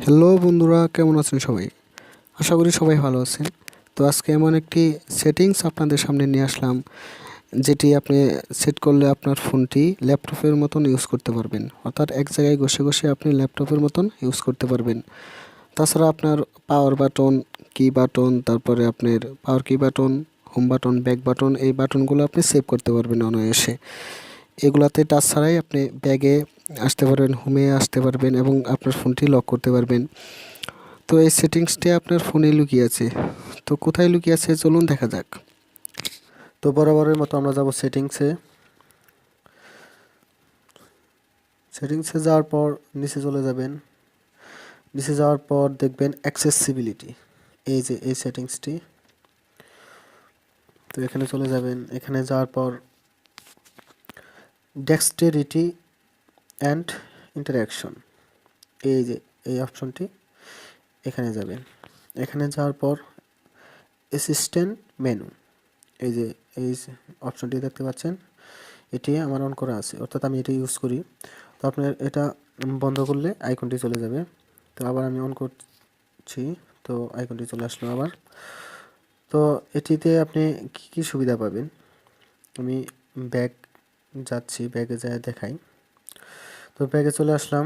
Hello বন্ধুরা, কেমন আছেন সবাই? আশা করি সবাই ভালো আছেন। তো আজকে এমন একটি সেটিংস আপনাদের সামনে নিয়ে আসলাম, যেটি আপনি সেট করলে আপনার ফোনটি ল্যাপটপের মতন ইউজ করতে পারবেন। অর্থাৎ এক জায়গায় বসে বসে আপনি ল্যাপটপের মতন ইউজ করতে পারবেন। তাছাড়া আপনার পাওয়ার বাটন, কি বাটন, তারপরে আপনার পাওয়ার কি button, home button, back button, এই বাটনগুলো আপনি সেভ করতে পারবেন অনায়াসে। এগুলাতে টাচ ছাড়াই আপনি ব্যাগে আসতে পারবেন, হোমে আসতে পারবেন এবং আপনার ফোনটি লক করতে পারবেন। তো এই সেটিংসটি আপনার ফোনে লুকিয়ে আছে। তো কোথায় লুকিয়ে আছে চলুন দেখা যাক। তো বরাবরের মতো আমরা যাব সেটিংসে। সেটিংসে যাওয়ার পর নিচে চলে যাবেন। নিচে যাওয়ার পর দেখবেন অ্যাক্সেসিবিলিটি, এই যে এই সেটিংসটি। তো এখানে চলে যাবেন। এখানে যাওয়ার পর ডেক্সটেরিটি অ্যান্ড ইন্টারঅ্যাকশন, এই যে এই অপশনটি, এখানে যাবেন। এখানে যাওয়ার পর অ্যাসিস্ট্যান্ট মেনু, এই যে এই অপশনটি দেখতে পাচ্ছেন, এটি আমার অন করা আছে, অর্থাৎ আমি এটি ইউজ করি। তো আপনার এটা বন্ধ করলে আইকনটি চলে যাবে। তো আবার আমি অন করছি, তো আইকনটি চলে আসলো আবার। তো এটিতে আপনি কি কি সুবিধা পাবেন, আমি ব্যাগ যাচ্ছি, ব্যাগে যায় দেখাই। তো ব্যাগে চলে আসলাম।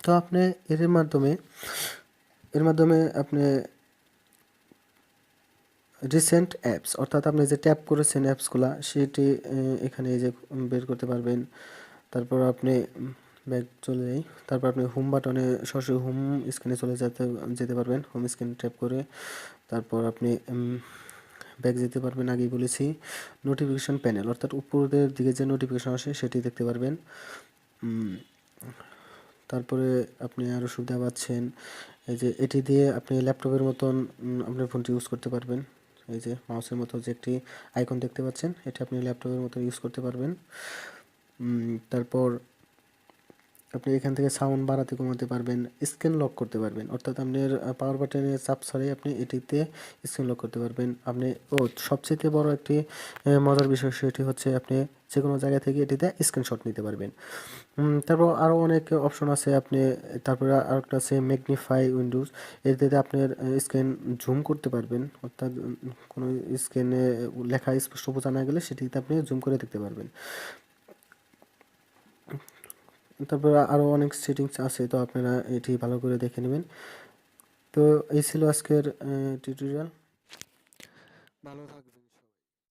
তো আপনি এর মাধ্যমে আপনি রিসেন্ট অ্যাপস, অর্থাৎ আপনি যে ট্যাপ করেছেন অ্যাপসগুলা, সেটি এখানে এই যে বের করতে পারবেন। তারপর আপনি ব্যাক চলে যাই। তারপর আপনি হোম বাটনে সরাসরি হোম স্ক্রিনে চলে যেতে পারবেন, হোম স্ক্রিন ট্যাপ করে। তারপর আপনি ব্যাক যেতে পারবেন, আগেই বলেছি। নোটিফিকেশন প্যানেল, অর্থাৎ উপরের দিকে যে নোটিফিকেশন আসে সেটি দেখতে পারবেন। তারপরে আপনি আরও সুবিধা পাচ্ছেন, এই যে এটি দিয়ে আপনি ল্যাপটপের মতন আপনার ফোনটি ইউজ করতে পারবেন। এই যে মাউসের মতো যে একটি আইকন দেখতে পাচ্ছেন, এটা আপনি ল্যাপটপের মতো ইউজ করতে পারবেন। তারপর আপনি এখান থেকে সাউন্ড বাড়াতে কমাতে পারবেন, স্ক্রিন লক করতে পারবেন, অর্থাৎ আপনার পাওয়ার বাটনের চাপ ছাড়াই আপনি এটিতে স্ক্রিন লক করতে পারবেন। আপনি সবচেয়ে বড় একটি মজার বিষয়, সেটি হচ্ছে আপনি যে কোনো জায়গা থেকে এটিতে স্ক্রিনশট নিতে পারবেন। তারপর আরও অনেক অপশন আছে আপনি। তারপরে আরেকটা আছে ম্যাগনিফাই উইন্ডোজ, এটিতে আপনার স্ক্রিন জুম করতে পারবেন, অর্থাৎ কোনো স্ক্রিনে লেখা স্পষ্ট বোঝা না গেলে সেটিতে আপনি জুম করে দেখতে পারবেন। তারপরে আরও অনেক সেটিংস আছে, তো আপনারা এটি ভালো করে দেখে নেবেন। তো এই ছিল আজকের টিউটোরিয়াল। ভালো থাকবেন।